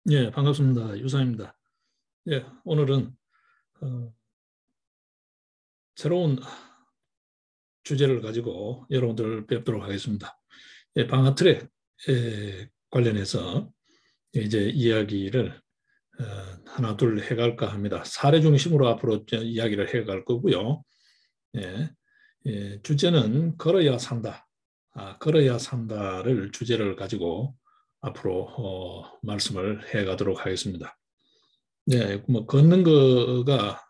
예, 반갑습니다. 유상입니다. 예, 오늘은 새로운 주제를 가지고 여러분들 뵙도록 하겠습니다. 예, 방아 트랙 관련해서 이제 이야기를 하나 둘 해갈까 합니다. 사례 중심으로 앞으로 이야기를 해갈 거고요. 예, 주제는 걸어야 산다. 걸어야 산다를 주제를 가지고 앞으로 말씀을 해가도록 하겠습니다. 네, 뭐 걷는 거가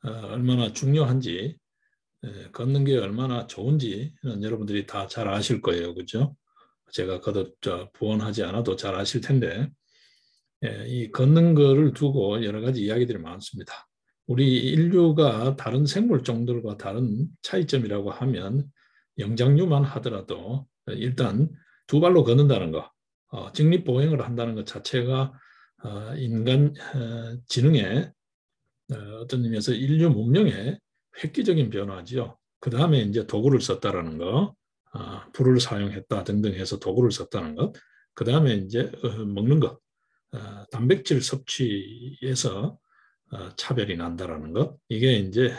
얼마나 중요한지, 걷는 게 얼마나 좋은지는 여러분들이 다 잘 아실 거예요. 그죠? 제가 거듭 부언하지 않아도 잘 아실 텐데, 이 걷는 거를 두고 여러 가지 이야기들이 많습니다. 우리 인류가 다른 생물종들과 다른 차이점이라고 하면 영장류만 하더라도 일단 두 발로 걷는다는 거, 직립보행을 한다는 것 자체가 인간 지능에 어떤 의미에서 인류 문명의 획기적인 변화지요. 그 다음에 이제 도구를 썼다라는 거, 불을 사용했다 등등 해서 도구를 썼다는 것, 그 다음에 이제 먹는 것, 단백질 섭취에서 차별이 난다라는 것, 이게 이제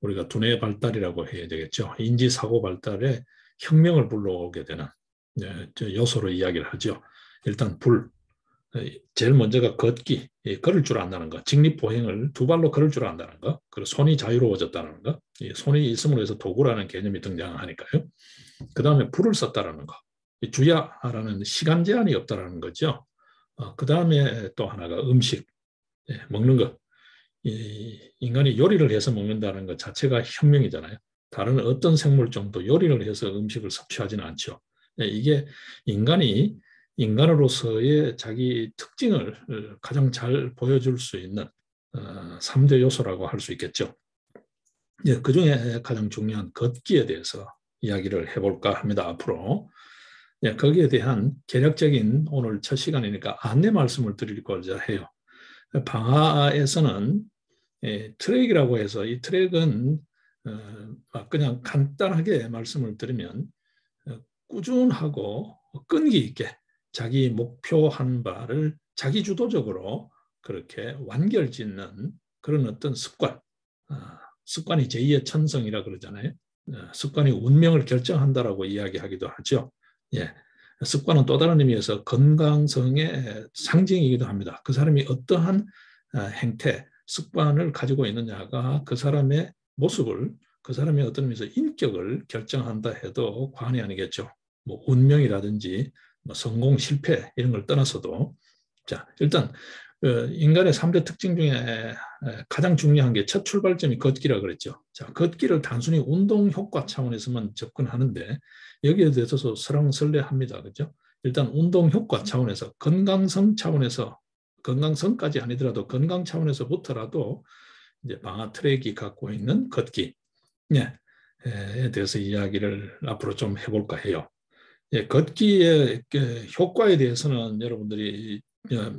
우리가 두뇌 발달이라고 해야 되겠죠. 인지 사고 발달에 혁명을 불러오게 되는 요소로 이야기를 하죠. 일단 불, 제일 먼저가 걷기, 걸을 줄 안다는 거, 직립보행을 두 발로 걸을 줄 안다는 거, 그리고 손이 자유로워졌다는 거, 손이 있음으로 해서 도구라는 개념이 등장하니까요. 그 다음에 불을 썼다라는 거, 주야라는 시간 제한이 없다라는 거죠. 그 다음에 또 하나가 음식, 먹는 것. 인간이 요리를 해서 먹는다는 것 자체가 혁명이잖아요. 다른 어떤 생물종도 요리를 해서 음식을 섭취하지는 않죠. 이게 인간이 인간으로서의 자기 특징을 가장 잘 보여줄 수 있는 3대 요소라고 할 수 있겠죠. 그 중에 가장 중요한 걷기에 대해서 이야기를 해볼까 합니다. 앞으로. 거기에 대한 개략적인 오늘 첫 시간이니까 안내 말씀을 드리고자 해요. 방하에서는 트랙이라고 해서 이 트랙은 그냥 간단하게 말씀을 드리면 꾸준하고 끈기 있게 자기 목표한 바를 자기 주도적으로 그렇게 완결짓는 그런 어떤 습관, 습관이 제2의 천성이라 그러잖아요. 습관이 운명을 결정한다라고 이야기하기도 하죠. 예. 습관은 또 다른 의미에서 건강성의 상징이기도 합니다. 그 사람이 어떠한 행태, 습관을 가지고 있느냐가 그 사람의 모습을, 그 사람의 어떤 의미에서 인격을 결정한다 해도 과언이 아니겠죠. 뭐 운명이라든지 뭐 성공, 실패 이런 걸 떠나서도 자 일단 인간의 3대 특징 중에 가장 중요한 게 첫 출발점이 걷기라 그랬죠. 자, 걷기를 단순히 운동 효과 차원에서만 접근하는데 여기에 대해서 설왕설래합니다. 그죠? 일단 운동 효과 차원에서 건강성 차원에서 건강성까지 아니더라도 건강 차원에서부터라도 이제 방아 트랙이 갖고 있는 걷기 에 대해서 이야기를 앞으로 좀 해볼까 해요. 걷기의 효과에 대해서는 여러분들이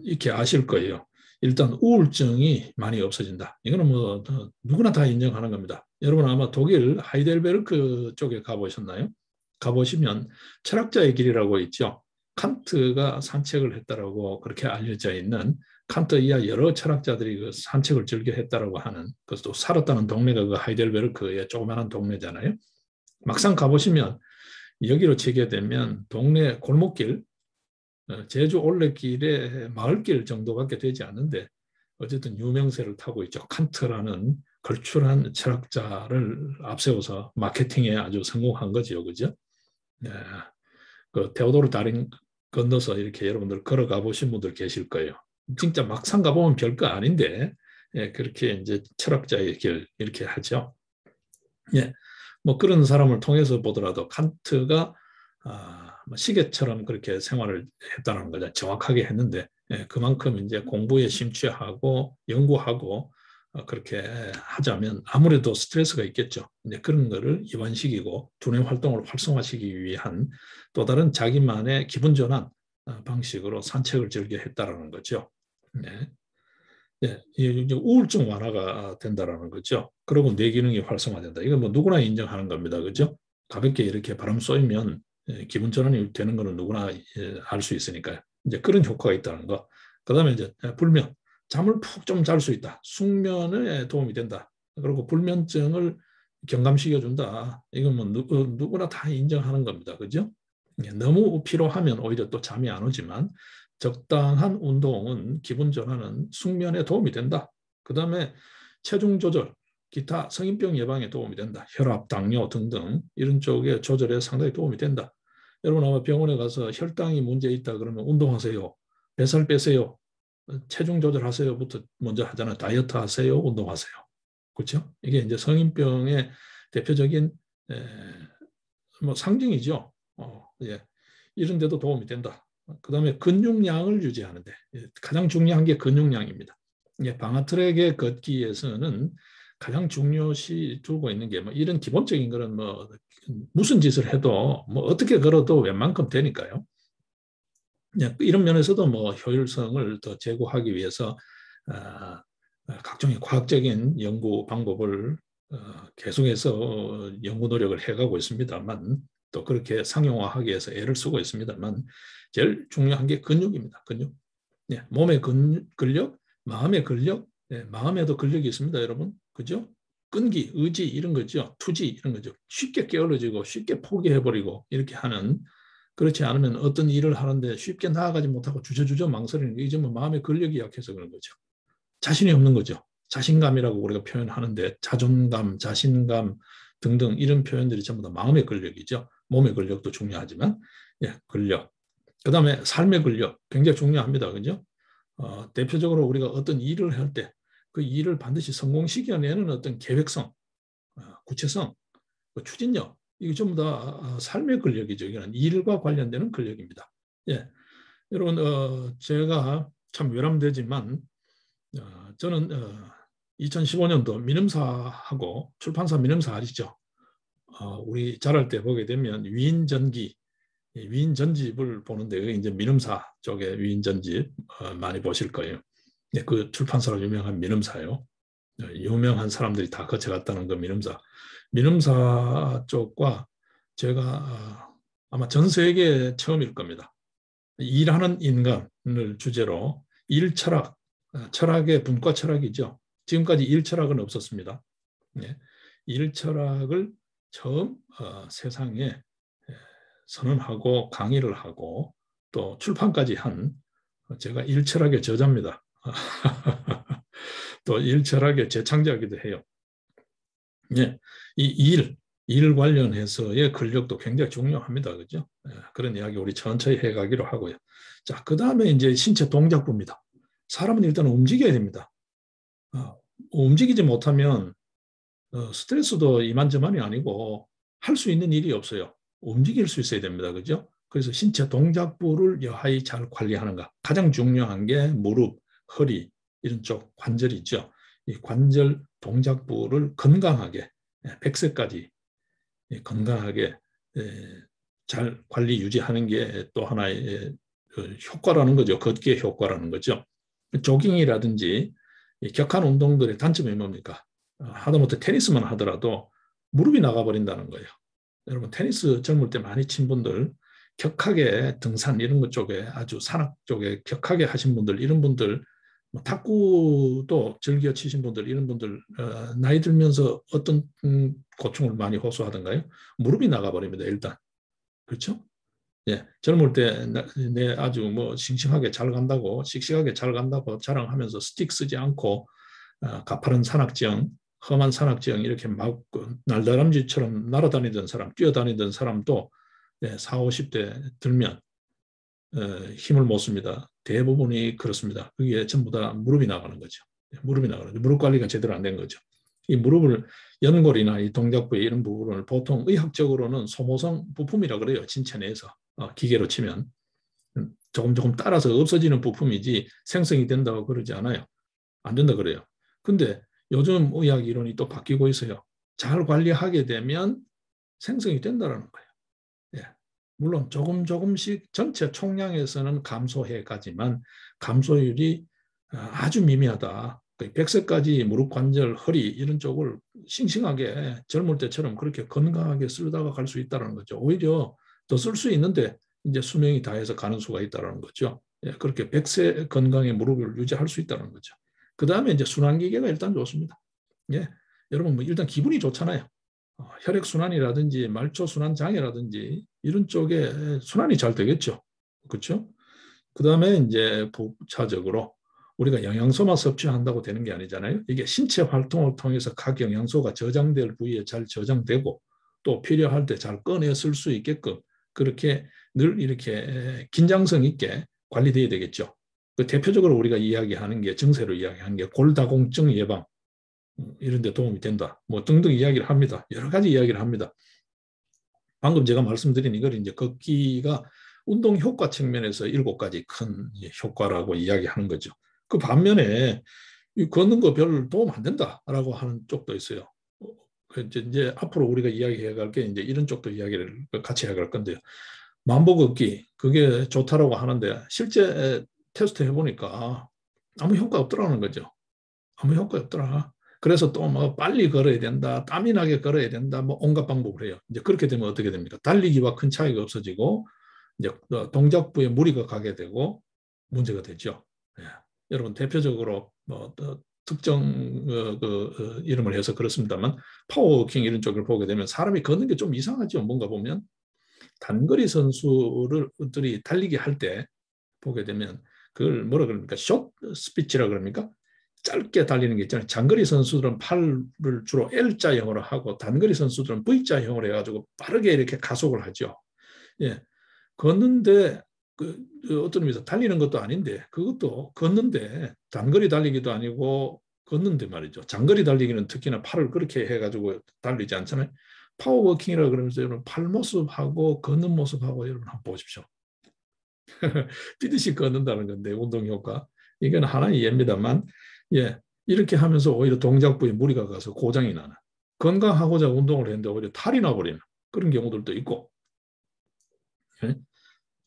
이렇게 아실 거예요. 일단 우울증이 많이 없어진다. 이거는 뭐 누구나 다 인정하는 겁니다. 여러분 아마 독일 하이델베르크 쪽에 가보셨나요? 가보시면 철학자의 길이라고 있죠. 칸트가 산책을 했다라고 그렇게 알려져 있는 칸트 이하 여러 철학자들이 그 산책을 즐겨 했다라고 하는 그것도 살았다는 동네가 그 하이델베르크의 조그마한 동네잖아요. 막상 가보시면 여기로 치게 되면 동네 골목길, 제주 올레길의 마을길 정도밖에 되지 않는데 어쨌든 유명세를 타고 있죠. 칸트라는 걸출한 철학자를 앞세워서 마케팅에 아주 성공한 거죠. 그죠? 네. 그 테오도르 다린 건너서 이렇게 여러분들 걸어가 보신 분들 계실 거예요. 진짜 막상 가보면 별거 아닌데 그렇게 이제 철학자의 길 이렇게 하죠. 예. 뭐 그런 사람을 통해서 보더라도 칸트가 뭐 시계처럼 그렇게 생활을 했다는 거죠. 정확하게 했는데 그만큼 이제 공부에 심취하고 연구하고 그렇게 하자면 아무래도 스트레스가 있겠죠. 이제 그런 거를 이완시키고 두뇌 활동을 활성화시키기 위한 또 다른 자기만의 기분 전환 방식으로 산책을 즐겨 했다라는 거죠. 네. 예, 이제 우울증 완화가 된다라는 거죠. 그리고 뇌 기능이 활성화된다. 이건 뭐 누구나 인정하는 겁니다. 그죠? 가볍게 이렇게 바람 쏘이면 기분 전환이 되는 거는 누구나 알 수 있으니까요. 이제 그런 효과가 있다는 거. 그다음에 이제 불면, 잠을 푹 좀 잘 수 있다. 숙면에 도움이 된다. 그리고 불면증을 경감시켜준다. 이건 뭐 누구나 다 인정하는 겁니다. 그죠? 너무 피로하면 오히려 또 잠이 안 오지만 적당한 운동은 기분 전환은 숙면에 도움이 된다. 그다음에 체중 조절, 기타 성인병 예방에 도움이 된다. 혈압, 당뇨 등등 이런 쪽에 조절에 상당히 도움이 된다. 여러분 아마 병원에 가서 혈당이 문제 있다 그러면 운동하세요. 뱃살 빼세요. 체중 조절하세요부터 먼저 하잖아요. 다이어트 하세요. 운동하세요. 그렇죠? 이게 이제 성인병의 대표적인 뭐 상징이죠. 예. 이런 데도 도움이 된다. 그다음에 근육량을 유지하는데 가장 중요한 게 근육량입니다. 방아트랙의 걷기에서는 가장 중요시 두고 있는 게 뭐 이런 기본적인 거는 뭐 무슨 짓을 해도 뭐 어떻게 걸어도 웬만큼 되니까요. 이런 면에서도 뭐 효율성을 더 제고하기 위해서 각종의 과학적인 연구 방법을 계속해서 연구 노력을 해가고 있습니다만 또 그렇게 상용화하기 위해서 애를 쓰고 있습니다만 제일 중요한 게 근육입니다. 근육. 몸의 근력, 마음의 근력, 마음에도 근력이 있습니다, 여러분. 그죠? 끈기, 의지 이런 거죠. 투지 이런 거죠. 쉽게 게을러지고 쉽게 포기해버리고 이렇게 하는 그렇지 않으면 어떤 일을 하는데 쉽게 나아가지 못하고 주저주저 망설이는 게 이제 뭐 마음의 근력이 약해서 그런 거죠. 자신이 없는 거죠. 자신감이라고 우리가 표현하는데 자존감, 자신감 등등 이런 표현들이 전부 다 마음의 근력이죠. 몸의 근력도 중요하지만 근력. 그다음에 삶의 근력 굉장히 중요합니다. 그죠? 대표적으로 우리가 어떤 일을 할 때 그 일을 반드시 성공시켜내는 어떤 계획성, 구체성, 추진력 이게 전부 다 삶의 근력이죠. 이거는 일과 관련되는 근력입니다. 예, 여러분 제가 참 외람되지만 저는 2015년도 민음사하고 출판사 민음사 아시죠? 우리 자랄 때 보게 되면 위인전기, 위인전집을 보는데 이제 민음사 쪽에 위인전집 많이 보실 거예요. 그 출판사로 유명한 민음사요. 유명한 사람들이 다 거쳐갔다는 그 민음사. 민음사 쪽과 제가 아마 전 세계 처음일 겁니다. 일하는 인간을 주제로 일 철학, 철학의 분과 철학이죠. 지금까지 일 철학은 없었습니다. 일 철학을 처음 세상에 선언하고 강의를 하고 또 출판까지 한 제가 일 철학의 저자입니다. 또 일 철학의 재창자이기도 해요. 일 관련해서의 근력도 굉장히 중요합니다. 그죠? 그런 이야기 우리 천천히 해가기로 하고요. 자, 그 다음에 이제 신체 동작부입니다. 사람은 일단 움직여야 됩니다. 움직이지 못하면 스트레스도 이만저만이 아니고 할 수 있는 일이 없어요. 움직일 수 있어야 됩니다. 그죠? 그래서 신체 동작부를 여하히 잘 관리하는가. 가장 중요한 게 무릎, 허리 이런 쪽 관절이죠. 이 관절 동작부를 건강하게 100세까지 건강하게 잘 관리 유지하는 게 또 하나의 효과라는 거죠. 걷기의 효과라는 거죠. 조깅이라든지 격한 운동들의 단점이 뭡니까? 하다못해 테니스만 하더라도 무릎이 나가버린다는 거예요. 여러분 테니스 젊을 때 많이 친 분들 격하게 등산 이런 것 쪽에 아주 산악 쪽에 격하게 하신 분들 이런 분들 탁구도 즐겨 치신 분들 이런 분들 나이 들면서 어떤 고충을 많이 호소하던가요? 무릎이 나가버립니다. 일단 그렇죠? 젊을 때 내 아주 뭐 싱싱하게 잘 간다고 씩씩하게 잘 간다고 자랑하면서 스틱 쓰지 않고 가파른 산악지형 험한 산악지형 이렇게 막 날다람쥐처럼 날아다니던 사람 뛰어다니던 사람도 40, 50대 들면 힘을 못 씁니다. 대부분이 그렇습니다. 그게 전부 다 무릎이 나가는 거죠. 무릎이 나가는 거죠. 무릎 관리가 제대로 안 된 거죠. 이 무릎을 연골이나 이 동작부의 이런 부분을 보통 의학적으로는 소모성 부품이라 그래요. 신체 내에서 기계로 치면 조금 따라서 없어지는 부품이지 생성이 된다고 그러지 않아요. 안 된다 그래요. 근데 요즘 의학 이론이 또 바뀌고 있어요. 잘 관리하게 되면 생성이 된다는 거예요. 물론 조금씩 전체 총량에서는 감소해 가지만 감소율이 아주 미미하다. 100세까지 무릎 관절, 허리 이런 쪽을 싱싱하게 젊을 때처럼 그렇게 건강하게 쓰다가 갈 수 있다는 거죠. 오히려 더 쓸 수 있는데 이제 수명이 다해서 가는 수가 있다는 거죠. 예, 그렇게 100세 건강의 무릎을 유지할 수 있다는 거죠. 그 다음에 이제 순환기계가 일단 좋습니다. 예, 여러분 뭐 일단 기분이 좋잖아요. 혈액순환이라든지 말초순환 장애라든지 이런 쪽에 순환이 잘 되겠죠. 그렇죠? 그 다음에 이제 부차적으로 우리가 영양소만 섭취한다고 되는 게 아니잖아요. 이게 신체 활동을 통해서 각 영양소가 저장될 부위에 잘 저장되고 또 필요할 때 잘 꺼내 쓸 수 있게끔 그렇게 늘 이렇게 긴장성 있게 관리돼야 되겠죠. 그 대표적으로 우리가 이야기하는 게 증세로 이야기하는 게 골다공증 예방 이런 데 도움이 된다. 뭐 등등 이야기를 합니다. 여러 가지 이야기를 합니다. 방금 제가 말씀드린 이걸 이제 걷기가 운동 효과 측면에서 7가지 큰 효과라고 이야기하는 거죠. 그 반면에 걷는 거 별 도움 안 된다라고 하는 쪽도 있어요. 이제 앞으로 우리가 이야기해 갈 게 이제 이런 쪽도 이야기를 같이 해 갈 건데요. 만보 걷기 그게 좋다라고 하는데 실제 테스트 해보니까 아무 효과 없더라는 거죠. 아무 효과 없더라. 그래서 또 뭐 빨리 걸어야 된다, 땀이 나게 걸어야 된다, 뭐 온갖 방법을 해요. 이제 그렇게 되면 어떻게 됩니까? 달리기와 큰 차이가 없어지고 이제 동작부에 무리가 가게 되고 문제가 되죠. 예. 여러분 대표적으로 뭐 특정 이름을 해서 그렇습니다만 파워워킹 이런 쪽을 보게 되면 사람이 걷는 게 좀 이상하죠. 뭔가 보면 단거리 선수들이 달리기 할 때 보게 되면 그걸 뭐라 그럽니까? 숏 스피치라 그럽니까? 짧게 달리는 게 있잖아요. 장거리 선수들은 팔을 주로 L자형으로 하고 단거리 선수들은 V자형으로 해가지고 빠르게 이렇게 가속을 하죠. 예, 걷는데 어떤 의미에서 달리는 것도 아닌데 그것도 걷는데 단거리 달리기도 아니고 걷는데 말이죠. 장거리 달리기는 특히나 팔을 그렇게 해가지고 달리지 않잖아요. 파워워킹이라 그러면서 여러분 팔 모습하고 걷는 모습하고 여러분 한번 보십시오. 뛰듯이 걷는다는 건데 운동 효과 이건 하나의 예입니다만 예 이렇게 하면서 오히려 동작부에 무리가 가서 고장이 나는 건강하고자 운동을 했는데 오히려 탈이 나버리는 그런 경우들도 있고 예?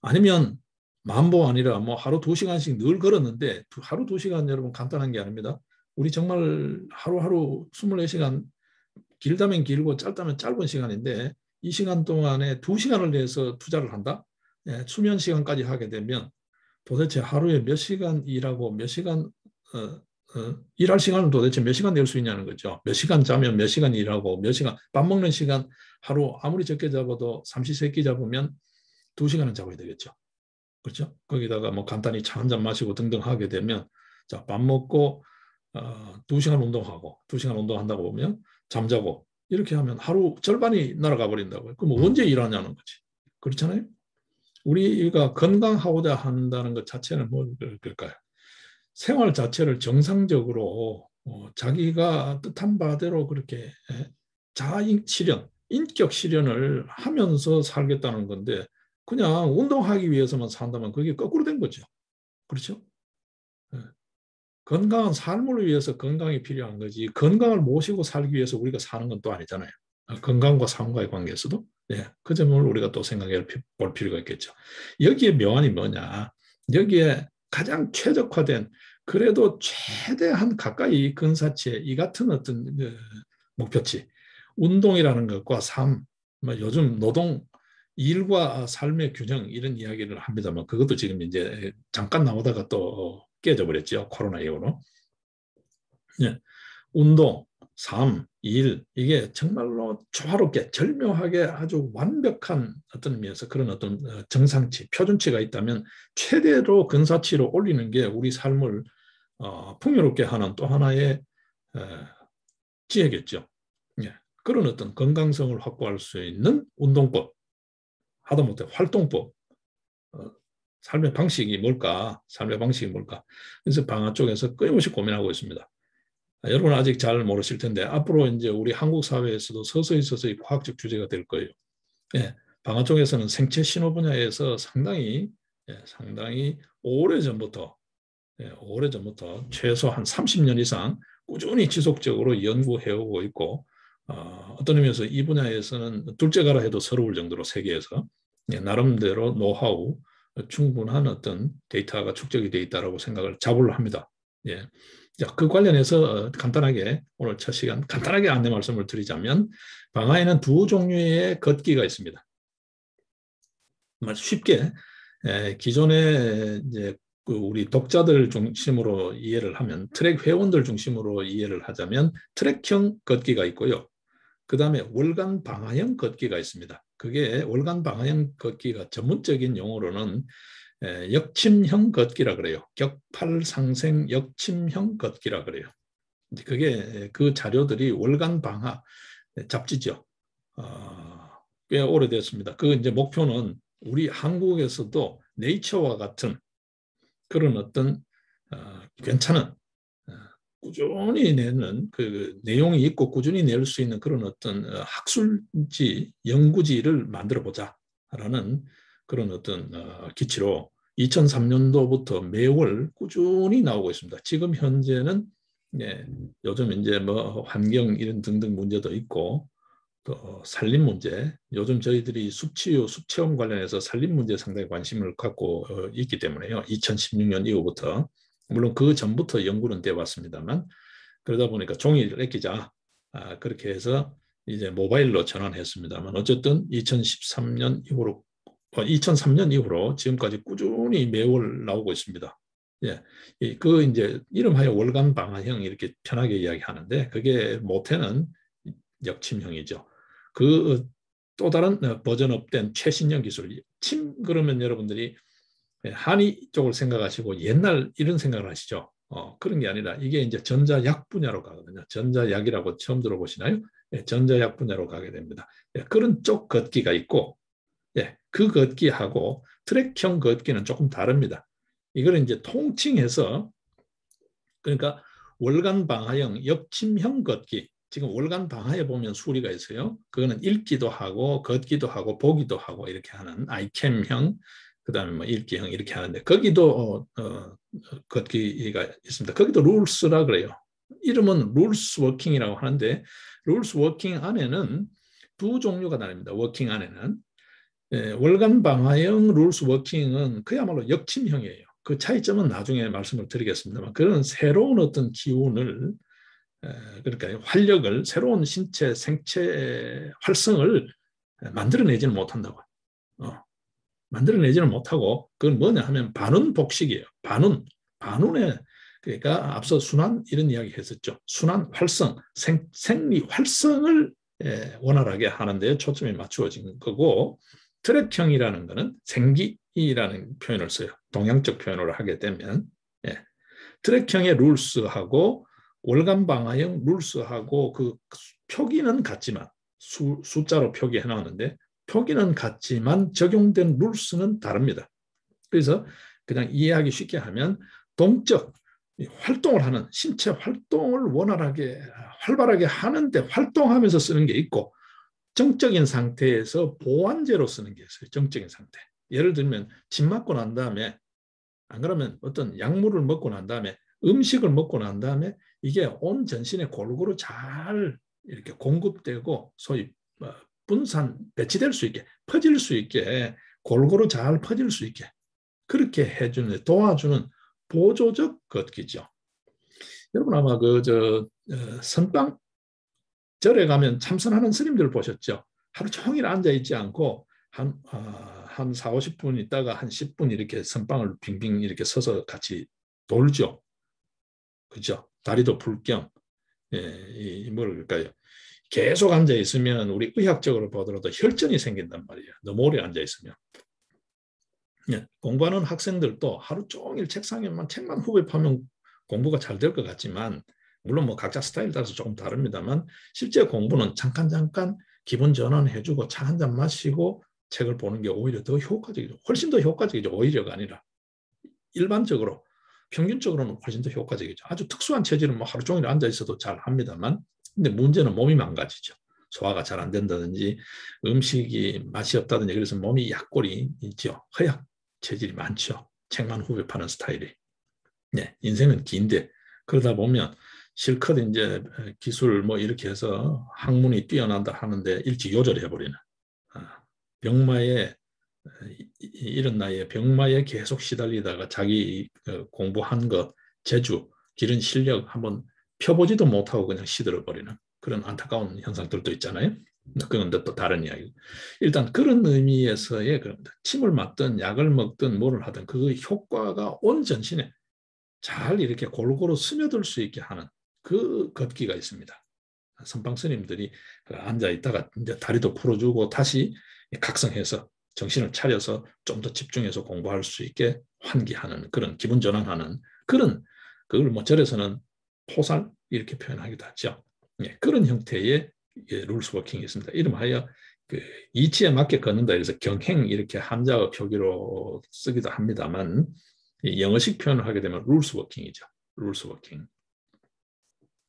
아니면 만보 아니라 뭐 하루 2시간씩 늘 걸었는데 하루 2시간 여러분 간단한 게 아닙니다. 우리 정말 하루하루 24시간 길다면 길고 짧다면 짧은 시간인데 이 시간 동안에 2시간을 내서 투자를 한다. 예, 수면 시간까지 하게 되면 도대체 하루에 몇 시간 일하고 몇 시간 일할 시간을 도대체 몇 시간 낼 수 있냐는 거죠. 몇 시간 자면 몇 시간 일하고 몇 시간 밥 먹는 시간 하루 아무리 적게 잡아도 삼시세끼 잡으면 2시간은 잡아야 되겠죠. 그렇죠? 거기다가 뭐 간단히 차 한 잔 마시고 등등 하게 되면 자, 밥 먹고 2시간 운동하고 2시간 운동한다고 보면 잠자고 이렇게 하면 하루 절반이 날아가 버린다고요. 그럼 언제 일하냐는 거지. 그렇잖아요. 우리가 건강하고자 한다는 것 자체는 뭘까요? 생활 자체를 정상적으로 자기가 뜻한 바대로 그렇게 자인 실현, 인격 실현을 하면서 살겠다는 건데 그냥 운동하기 위해서만 산다면 그게 거꾸로 된 거죠. 그렇죠? 건강한 삶을 위해서 건강이 필요한 거지 건강을 모시고 살기 위해서 우리가 사는 건 또 아니잖아요. 건강과 삶과의 관계에서도 예, 그 점을 우리가 또 생각해 볼 필요가 있겠죠. 여기에 묘안이 뭐냐? 여기에 가장 최적화된 그래도 최대한 가까이 근사치에 이 같은 어떤 목표치 운동이라는 것과 삶, 뭐 요즘 노동 일과 삶의 균형 이런 이야기를 합니다만 그것도 지금 이제 잠깐 나오다가 또 깨져 버렸죠. 코로나 이후로. 예. 운동, 삶, 일 이게 정말로 조화롭게 절묘하게 아주 완벽한 어떤 의미에서 그런 어떤 정상치, 표준치가 있다면 최대로 근사치로 올리는 게 우리 삶을 풍요롭게 하는 또 하나의 지혜겠죠. 예. 그런 어떤 건강성을 확보할 수 있는 운동법, 하다못해 활동법, 삶의 방식이 뭘까? 삶의 방식이 뭘까? 그래서 방아 쪽에서 끊임없이 고민하고 있습니다. 여러분 아직 잘 모르실 텐데 앞으로 이제 우리 한국 사회에서도 서서히 과학적 주제가 될 거예요. 예, 방아 쪽에서는 생체 신호 분야에서 상당히 오래전부터 최소 한 30년 이상 꾸준히 지속적으로 연구해오고 있고 어떤 의미에서 이 분야에서는 둘째 가라 해도 서러울 정도로 세계에서 나름대로 노하우 충분한 어떤 데이터가 축적이 되어 있다고 생각을 자부를 합니다. 예. 자, 그 관련해서 간단하게 오늘 첫 시간 간단하게 안내 말씀을 드리자면 방아에는 두 종류의 걷기가 있습니다. 쉽게 기존의 이제 우리 독자들 중심으로 이해를 하면 트랙 회원들 중심으로 이해를 하자면 트랙형 걷기가 있고요. 그 다음에 월간 방화형 걷기가 있습니다. 그게 월간 방화형 걷기가 전문적인 용어로는 역침형 걷기라 그래요. 격팔 상생 역침형 걷기라 그래요. 그게 그 자료들이 월간 방화 잡지죠. 꽤 오래됐습니다. 그 이제 목표는 우리 한국에서도 네이처와 같은 그런 어떤 괜찮은 꾸준히 내는 그 내용이 있고 꾸준히 낼 수 있는 그런 어떤 학술지, 연구지를 만들어 보자라는 그런 어떤 기치로 2003년도부터 매월 꾸준히 나오고 있습니다. 지금 현재는 요즘 이제 뭐 환경 이런 등등 문제도 있고 또 산림 문제, 요즘 저희들이 숲치유, 숲체험 관련해서 산림 문제에 상당히 관심을 갖고 있기 때문에요. 2016년 이후부터. 물론 그 전부터 연구는 되어 왔습니다만 그러다 보니까 종이를 아끼자 그렇게 해서 이제 모바일로 전환했습니다만 어쨌든 2013년 이후로 2003년 이후로 지금까지 꾸준히 매월 나오고 있습니다. 예, 그 이제 이름하여 월간 방화형 이렇게 편하게 이야기하는데 그게 모태는 역침형이죠. 그 또 다른 버전업된 최신형 기술. 침 그러면 여러분들이 한의 쪽을 생각하시고 옛날 이런 생각을 하시죠. 그런 게 아니라 이게 이제 전자약 분야로 가거든요. 전자약이라고 처음 들어보시나요? 예, 전자약 분야로 가게 됩니다. 예, 그런 쪽 걷기가 있고, 예, 그 걷기하고 트랙형 걷기는 조금 다릅니다. 이거는 이제 통칭해서 그러니까 월간 방화형, 역침형 걷기. 지금 월간 방화에 보면 수리가 있어요. 그거는 읽기도 하고 걷기도 하고 보기도 하고 이렇게 하는 아이캠형, 그다음에 뭐 읽기형 이렇게 하는데 거기도 걷기가 있습니다. 거기도 룰스라 그래요. 이름은 룰스 워킹이라고 하는데 룰스 워킹 안에는 두 종류가 나뉩니다. 워킹 안에는 월간 방화형 룰스 워킹은 그야말로 역침형이에요. 그 차이점은 나중에 말씀을 드리겠습니다만 그런 새로운 어떤 기운을 그러니까 활력을 새로운 신체 생체 활성을 만들어내지는 못한다고. 만들어내지는 못하고 그건 뭐냐 하면 반운 복식이에요. 반운에 그러니까 앞서 순환 이런 이야기 했었죠. 순환 활성 생리 활성을 원활하게 하는 데 초점이 맞추어진 거고 트랙형이라는 거는 생기라는 표현을 써요. 동양적 표현으로 하게 되면 트랙형의 룰스하고 월간 방화형 룰스하고 그 표기는 같지만 숫자로 표기해 놨는데 표기는 같지만 적용된 룰스는 다릅니다. 그래서 그냥 이해하기 쉽게 하면 동적 활동을 하는 신체 활동을 원활하게 활발하게 하는데 활동하면서 쓰는 게 있고 정적인 상태에서 보완제로 쓰는 게 있어요. 정적인 상태. 예를 들면 침 맞고 난 다음에 안 그러면 어떤 약물을 먹고 난 다음에 음식을 먹고 난 다음에 이게 온 전신에 골고루 잘 이렇게 공급되고 소위 분산, 배치될 수 있게 퍼질 수 있게 골고루 잘 퍼질 수 있게 그렇게 해주는 도와주는 보조적 걷기죠. 여러분 아마 선빵 절에 가면 참선하는 스님들 보셨죠? 하루 종일 앉아 있지 않고 한 4, 50분 있다가 한 10분 이렇게 선빵을 빙빙 이렇게 서서 같이 돌죠. 그죠? 다리도 풀 겸, 뭐랄까요? 계속 앉아 있으면 우리 의학적으로 보더라도 혈전이 생긴단 말이에요. 너무 오래 앉아 있으면. 공부하는 학생들도 하루 종일 책상에만 책만 후벼파면 공부가 잘 될 것 같지만 물론 뭐 각자 스타일 따라서 조금 다릅니다만 실제 공부는 잠깐 기분 전환해주고 차 한 잔 마시고 책을 보는 게 오히려 더 효과적이죠. 훨씬 더 효과적이죠. 오히려가 아니라 일반적으로 평균적으로는 훨씬 더 효과적이죠. 아주 특수한 체질은 뭐 하루 종일 앉아 있어도 잘 합니다만 근데 문제는 몸이 망가지죠. 소화가 잘 안 된다든지 음식이 맛이 없다든지 그래서 몸이 약골이 있죠. 허약 체질이 많죠. 책만 후벼파는 스타일이. 네, 인생은 긴데 그러다 보면 실컷 이제 기술 뭐 이렇게 해서 학문이 뛰어난다 하는데 일찍 요절해버리는 병마에 이런 나이에 병마에 계속 시달리다가 자기 공부한 것, 재주, 기른 실력 한번 펴보지도 못하고 그냥 시들어버리는 그런 안타까운 현상들도 있잖아요. 그런데 또 다른 이야기. 일단 그런 의미에서의 그럽니다. 침을 맞든 약을 먹든 뭐를 하든 그 효과가 온 전신에 잘 이렇게 골고루 스며들 수 있게 하는 그 걷기가 있습니다. 선방 스님들이 앉아 있다가 이제 다리도 풀어주고 다시 각성해서 정신을 차려서 좀 더 집중해서 공부할 수 있게 환기하는 그런 기분 전환하는 그런 그걸 뭐 절에서는 포살 이렇게 표현하기도 하죠. 예, 그런 형태의 룰스 워킹이 있습니다. 이름하여 그 이치에 맞게 걷는다 해서 경행 이렇게 한자어 표기로 쓰기도 합니다만 영어식 표현을 하게 되면 룰스 워킹이죠. 룰스 워킹.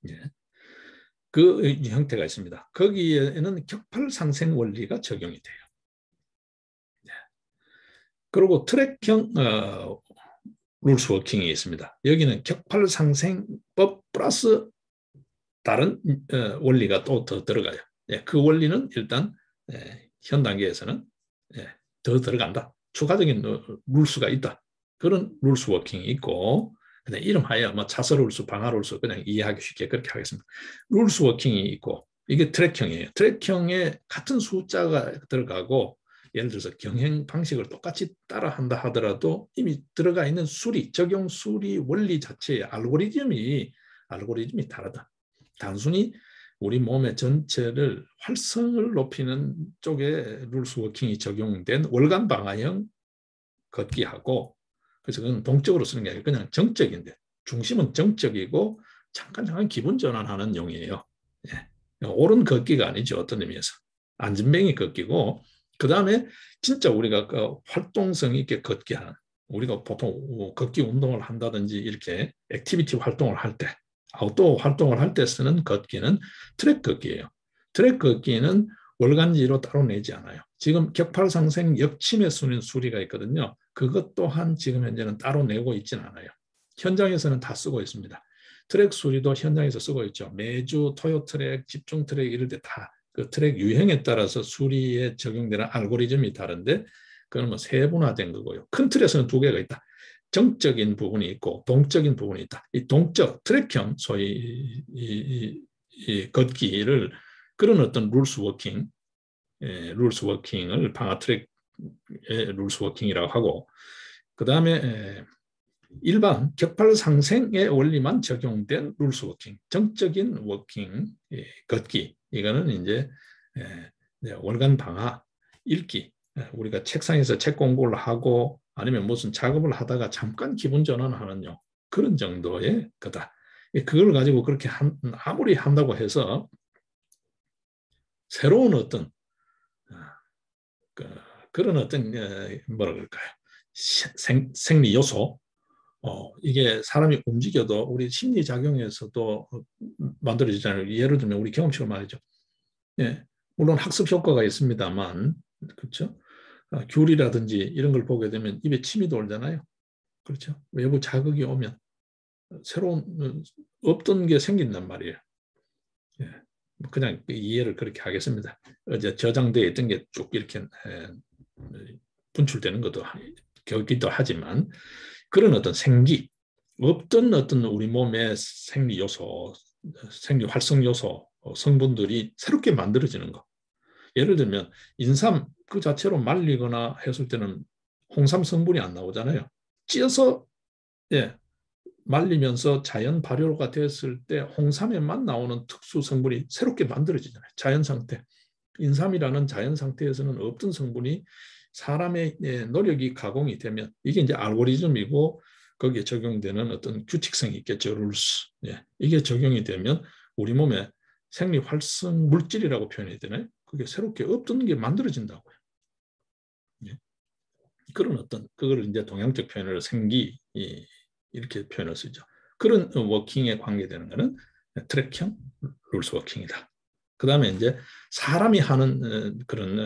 예. 그 형태가 있습니다. 거기에는 격팔 상생 원리가 적용이 돼요. 예. 그리고 트랙형 룰스 워킹이 있습니다. 여기는 격팔 상생법 플러스 다른 원리가 또 더 들어가요. 예, 그 원리는 일단 현 단계에서는 더 들어간다. 추가적인 룰수가 있다. 그런 룰스 워킹이 있고 그냥 이름하여 뭐 차서 룰수, 방화 룰수 그냥 이해하기 쉽게 그렇게 하겠습니다. 룰스 워킹이 있고 이게 트랙형이에요. 트랙형에 같은 숫자가 들어가고 예를 들어서 경행 방식을 똑같이 따라한다 하더라도 이미 들어가 있는 수리, 적용 수리 원리 자체의 알고리즘이 다르다. 단순히 우리 몸의 전체를 활성을 높이는 쪽에 룰스 워킹이 적용된 월간 방아형 걷기하고 그래서 그건 동적으로 쓰는 게 아니라 그냥 정적인데 중심은 정적이고 잠깐 기분 전환하는 용이에요. 예. 옳은 걷기가 아니죠. 어떤 의미에서. 안전뱅이 걷기고 그 다음에 진짜 우리가 그 활동성 있게 걷기 하는 우리가 보통 걷기 운동을 한다든지 이렇게 액티비티 활동을 할 때 아웃도어 활동을 할 때 쓰는 걷기는 트랙 걷기예요. 트랙 걷기는 월간지로 따로 내지 않아요. 지금 격팔 상생 역침에 쓰는 수리가 있거든요. 그것 또한 지금 현재는 따로 내고 있지는 않아요. 현장에서는 다 쓰고 있습니다. 트랙 수리도 현장에서 쓰고 있죠. 매주 토요 트랙, 집중 트랙 이럴 때 다 그 트랙 유형에 따라서 수리에 적용되는 알고리즘이 다른데 그건 뭐 세분화된 거고요. 큰 틀에서는 두 개가 있다. 정적인 부분이 있고 동적인 부분이 있다. 이 동적 트랙형 소위 이 걷기를 그런 어떤 룰스 워킹을 방아 트랙 룰스 워킹이라고 하고 그 다음에 일반 격팔 상생의 원리만 적용된 룰스 워킹, 정적인 워킹, 걷기 이거는 이제 월간 방아, 읽기 우리가 책상에서 책 공부를 하고 아니면 무슨 작업을 하다가 잠깐 기분 전환하는 그런 정도의 거다. 그걸 가지고 그렇게 아무리 한다고 해서 새로운 어떤 그런 어떤 뭐라 그럴까요? 생리 요소 이게 사람이 움직여도 우리 심리작용에서도 만들어지잖아요. 예를 들면 우리 경험치로 말이죠. 예, 물론 학습 효과가 있습니다만 그렇죠? 귤이라든지 이런 걸 보게 되면 입에 침이 돌잖아요. 그렇죠? 외부 자극이 오면 새로운 없던 게 생긴단 말이에요. 예, 그냥 이해를 그렇게 하겠습니다. 어제 저장되어 있던 게 쭉 이렇게 분출되는 것도 격기도 하지만 그런 어떤 생기, 없던 어떤 우리 몸의 생리 요소, 생리 활성 요소, 성분들이 새롭게 만들어지는 거. 예를 들면 인삼 그 자체로 말리거나 했을 때는 홍삼 성분이 안 나오잖아요. 찌어서 예, 말리면서 자연 발효가 됐을 때 홍삼에만 나오는 특수 성분이 새롭게 만들어지잖아요. 자연 상태. 인삼이라는 자연 상태에서는 없던 성분이 사람의 노력이 가공이 되면 이게 이제 알고리즘이고 거기에 적용되는 어떤 규칙성이 있겠죠. 룰스. 예. 이게 적용이 되면 우리 몸에 생리 활성 물질이라고 표현해야 되나요? 그게 새롭게 없던 게 만들어진다고요. 예. 그런 어떤 그걸 이제 동양적 표현으로 생기 이렇게 표현을 쓰죠. 그런 워킹에 관계되는 것은 트랙형 룰스 워킹이다. 그 다음에 이제 사람이 하는 그런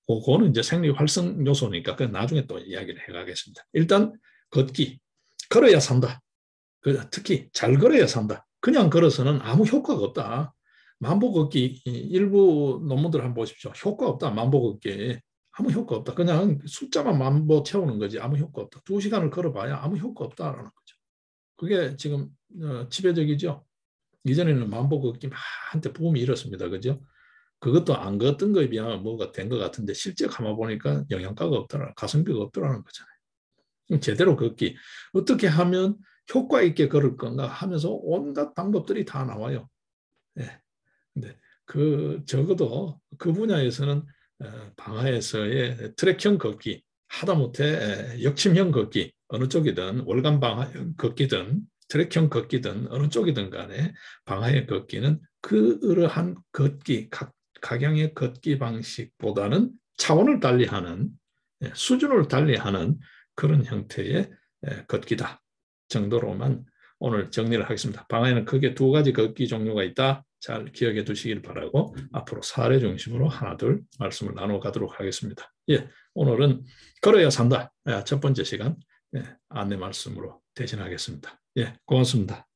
그거는 이제 생리 활성 요소니까 그 나중에 또 이야기를 해가겠습니다. 일단 걷기, 걸어야 산다. 특히 잘 걸어야 산다. 그냥 걸어서는 아무 효과가 없다. 만보 걷기 일부 논문들 한번 보십시오. 효과 없다. 만보 걷기 아무 효과 없다. 그냥 숫자만 만보 채우는 거지 아무 효과 없다. 2시간을 걸어봐야 아무 효과 없다라는 거죠. 그게 지금 지배적이죠. 이전에는 만보 걷기 막 한때 붐이 일었습니다. 그죠? 그것도 안 걷던 거에 비하면 뭐가 된 것 같은데 실제 가만 보니까 영양가가 없더라. 가성비가 없더라는 거잖아요. 제대로 걷기. 어떻게 하면 효과 있게 걸을 건가 하면서 온갖 방법들이 다 나와요. 예. 근데 적어도 그 분야에서는 방화에서의 트랙형 걷기, 하다못해 역침형 걷기, 어느 쪽이든 월간 방화 걷기든 트랙형 걷기든 어느 쪽이든 간에 방화의 걷기는 그러한 걷기, 각양의 걷기 방식보다는 차원을 달리하는 수준을 달리하는 그런 형태의 걷기다 정도로만 오늘 정리를 하겠습니다. 방화에는 크게 두 가지 걷기 종류가 있다. 잘 기억해 두시길 바라고 앞으로 사례 중심으로 하나 둘 말씀을 나눠가도록 하겠습니다. 예, 오늘은 걸어야 산다. 첫 번째 시간 안내 말씀으로 대신하겠습니다. 예, 고맙습니다.